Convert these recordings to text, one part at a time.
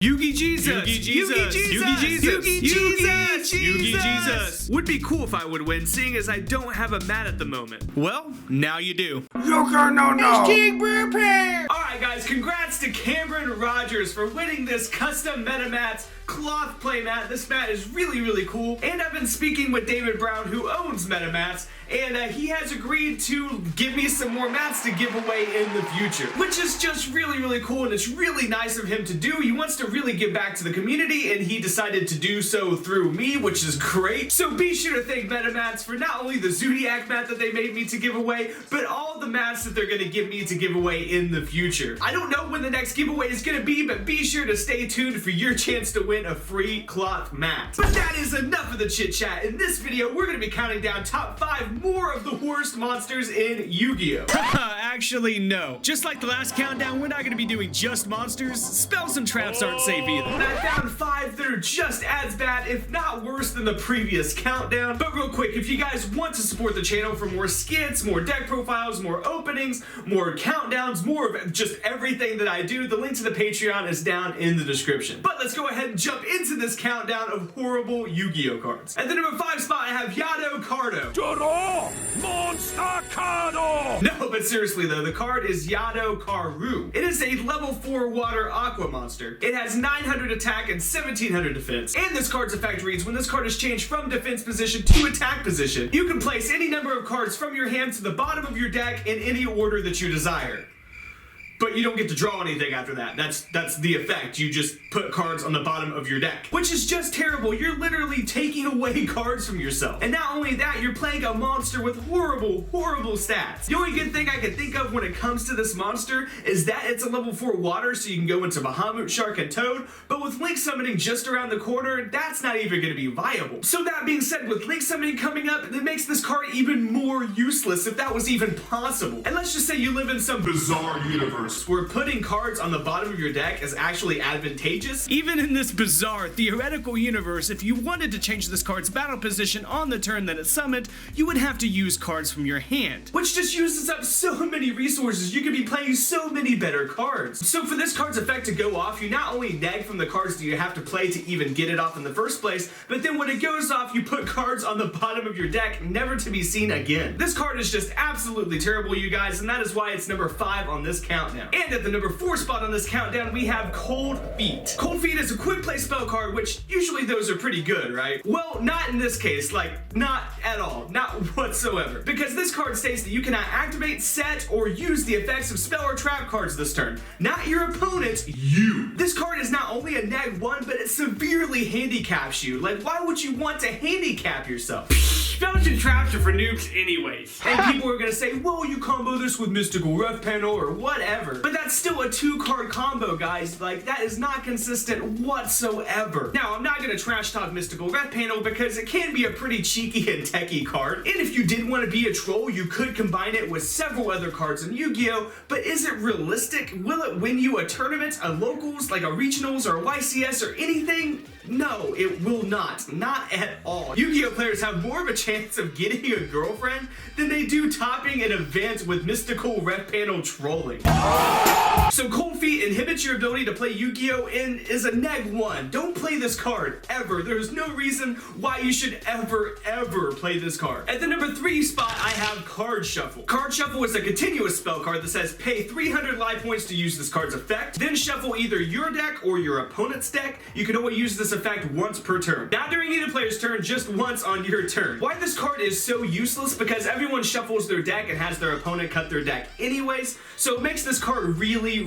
Yugi Jesus! Yugi Jesus! Yugi Jesus! Yugi Jesus! Yugi Jesus! Yugi Jesus! Would be cool if I would win, seeing as I don't have a mat at the moment. Well, now you do. YugiNoNo! King Prepare! Alright guys, congrats to Cameron Rogers for winning this custom MetaMats cloth playmat. This mat is really cool. And I've been speaking with David Brown, who owns MetaMats, and he has agreed to give me some more mats to give away in the future, which is just really cool, and it's really nice of him to do. He wants to really give back to the community, and he decided to do so through me, which is great. So be sure to thank MetaMats for not only the Zodiac mat that they made me to give away, but all the mats that they're going to give me to give away in the future. I don't know when the next giveaway is going to be, but be sure to stay tuned for your chance to win a free cloth mat. But that is enough of the chit chat. In this video, we're going to be counting down top 5 more of the worst monsters in Yu-Gi-Oh! Actually, no. Just like the last countdown, we're not going to be doing just monsters. Spells and traps aren't safe either. And I found 5 that are just as bad, if not worse, than the previous countdown. But real quick, if you guys want to support the channel for more skits, more deck profiles, more openings, more countdowns, more of just everything that I do, the link to the Patreon is down in the description. But let's go ahead and jump into this countdown of horrible Yu-Gi-Oh cards. At the number 5 spot, I have Yugioh Cardo. Monster Cardo! No, but seriously though, the card is Yugioh Karu. It is a level 4 water aqua monster. It has 900 attack and 1700 defense. And this card's effect reads, when this card is changed from defense position to attack position, you can place any number of cards from your hand to the bottom of your deck in any order that you desire. But you don't get to draw anything after that. That's the effect. You just put cards on the bottom of your deck, which is just terrible. You're literally taking away cards from yourself. And not only that, you're playing a monster with horrible stats. The only good thing I can think of when it comes to this monster is that it's a level 4 water, so you can go into Bahamut, Shark, and Toad. But with Link summoning just around the corner, that's not even going to be viable. So that being said, with Link summoning coming up, it makes this card even more useless, if that was even possible. And let's just say you live in some bizarre universe where putting cards on the bottom of your deck is actually advantageous. Even in this bizarre theoretical universe, if you wanted to change this card's battle position on the turn that it's summoned, you would have to use cards from your hand, which just uses up so many resources. You could be playing so many better cards. So for this card's effect to go off, you not only neg from the cards that you have to play to even get it off in the first place, but then when it goes off, you put cards on the bottom of your deck, never to be seen again. This card is just absolutely terrible, you guys, and that is why it's number 5 on this countdown. And at the number 4 spot on this countdown, we have Cold Feet. Cold Feet is a quick play spell card, which usually those are pretty good, right? Well, not in this case, like, not at all, not whatsoever. Because this card states that you cannot activate, set, or use the effects of spell or trap cards this turn. Not your opponent, you. This card is not only a neg 1, but it severely handicaps you. Like, why would you want to handicap yourself? Spells and traps are for noobs anyways. And people are gonna say, well, you combo this with Mystical Ref Panel or whatever. But that's still a 2-card combo, guys. Like, that is not consistent whatsoever. Now, I'm not gonna trash talk Mystical Ref Panel because it can be a pretty cheeky and techy card. And if you did want to be a troll, you could combine it with several other cards in Yu-Gi-Oh! But is it realistic? Will it win you a tournament, a locals, like a regionals or a YCS or anything? No, it will not. Not at all. Yu-Gi-Oh! Players have more of a chance of getting a girlfriend than they do topping an event with Mystical Ref Panel trolling. So Cold Feet inhibits your ability to play Yu-Gi-Oh! And is a neg 1. Don't play this card, ever. There's no reason why you should ever play this card. At the number 3 spot, I have Card Shuffle. Card Shuffle is a continuous spell card that says pay 300 life points to use this card's effect, then shuffle either your deck or your opponent's deck. You can only use this effect once per turn. Not during either player's turn, just once on your turn. Why this card is so useless? Because everyone shuffles their deck and has their opponent cut their deck anyways, so it makes this card really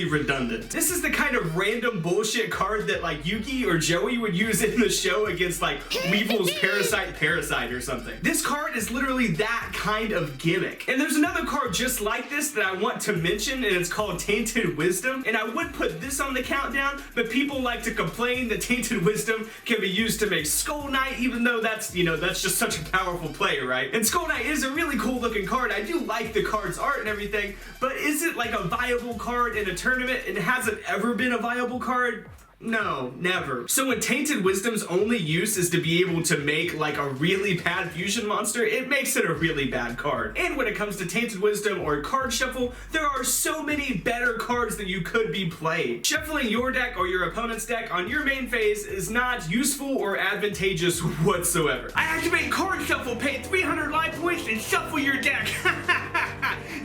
redundant. This is the kind of random bullshit card that like Yugi or Joey would use in the show against like Weevil's Parasite or something. This card is literally that kind of gimmick. And there's another card just like this that I want to mention, and it's called Tainted Wisdom. And I would put this on the countdown, but people like to complain that Tainted Wisdom can be used to make Skull Knight, even though that's, that's just such a powerful play, right? And Skull Knight is a really cool looking card. I do like the card's art and everything, but is it like a viable card in a tournament? And has it ever been a viable card? No, never. So when Tainted Wisdom's only use is to be able to make like a really bad fusion monster, it makes it a really bad card. And when it comes to Tainted Wisdom or card shuffle, there are so many better cards that you could be playing. Shuffling your deck or your opponent's deck on your main phase is not useful or advantageous whatsoever. I activate card shuffle, pay 300 life points, and shuffle your deck.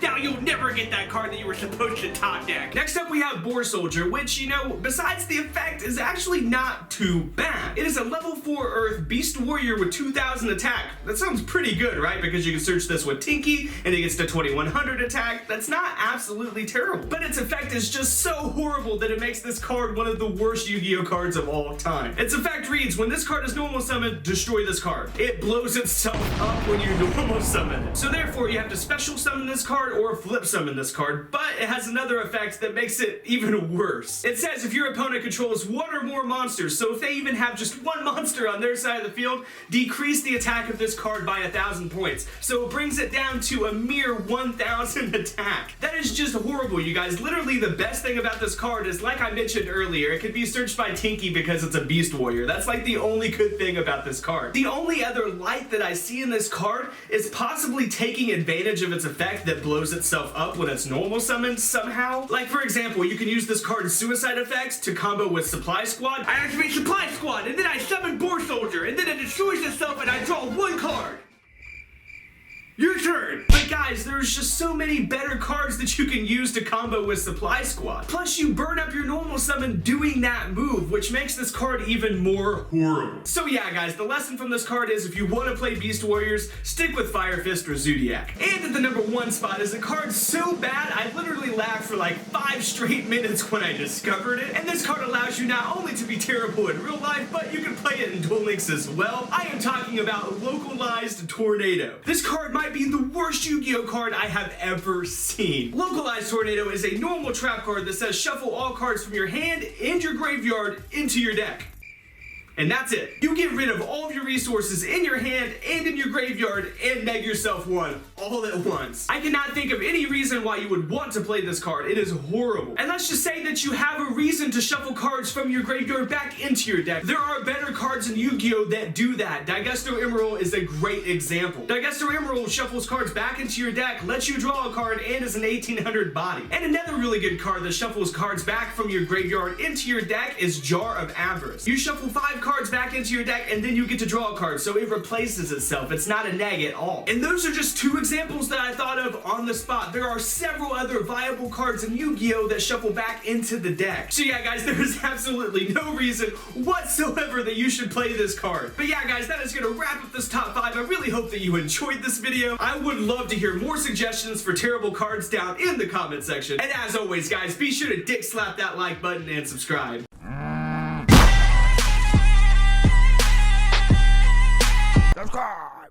Now you'll never get that card that you were supposed to top deck. Next up we have Boar Soldier, which, besides the effect, is actually not too bad. It is a level 4 Earth Beast Warrior with 2000 attack. That sounds pretty good, right? Because you can search this with Tinky, and it gets to 2100 attack. That's not absolutely terrible. But its effect is just so horrible that it makes this card one of the worst Yu-Gi-Oh cards of all time. Its effect reads, when this card is normal summoned, destroy this card. It blows itself up when you normal summon it. So therefore, you have to special summon this card or flip summon this card, but it has another effect that makes it even worse. It says if your opponent controls one or more monsters, so if they even have just one monster on their side of the field, decrease the attack of this card by 1,000 points. So it brings it down to a mere 1,000 attack. That is just horrible, you guys. Literally the best thing about this card is, like I mentioned earlier, it can be searched by Tinky because it's a Beast Warrior. That's like the only good thing about this card. The only other light that I see in this card is possibly taking advantage of its effect that blows itself up when it's normal summoned somehow. Like for example, you can use this card's suicide effects to combo with Supply Squad. I activate Supply Squad, and then I summon Boar Soldier, and then it destroys itself and I draw one card. Your turn! But guys, there's just so many better cards that you can use to combo with Supply Squad. Plus you burn up your normal summon doing that move, which makes this card even more horrible. So yeah guys, the lesson from this card is if you want to play Beast Warriors, stick with Fire Fist or Zodiac. And at the number 1 spot is a card so bad I literally laughed for like 5 straight minutes when I discovered it. And this card allows you not only to be terrible in real life, but you can play it in Duel Links as well. I am talking about Localized Tornado. This card might be the worst Yu-Gi-Oh card I have ever seen. Localized Tornado is a normal trap card that says shuffle all cards from your hand and your graveyard into your deck. And that's it. You get rid of all of your resources in your hand and in your graveyard and neg yourself one all at once. I cannot think of any reason why you would want to play this card. It is horrible. And let's just say that you have a reason to shuffle cards from your graveyard back into your deck. There are better cards in Yu-Gi-Oh that do that. Daigusto Emerald is a great example. Daigusto Emerald shuffles cards back into your deck, lets you draw a card, and is an 1800 body. And another really good card that shuffles cards back from your graveyard into your deck is Jar of Avarice. You shuffle 5 cards back into your deck and then you get to draw a card, so it replaces itself. It's not a neg at all. And those are just 2 examples that I thought of on the spot. There are several other viable cards in Yu-Gi-Oh that shuffle back into the deck. So yeah guys, there is absolutely no reason whatsoever that you should play this card. But yeah guys, that is gonna wrap up this top 5. I really hope that you enjoyed this video. I would love to hear more suggestions for terrible cards down in the comment section. And as always guys, be sure to dick slap that like button and subscribe. Subscribe!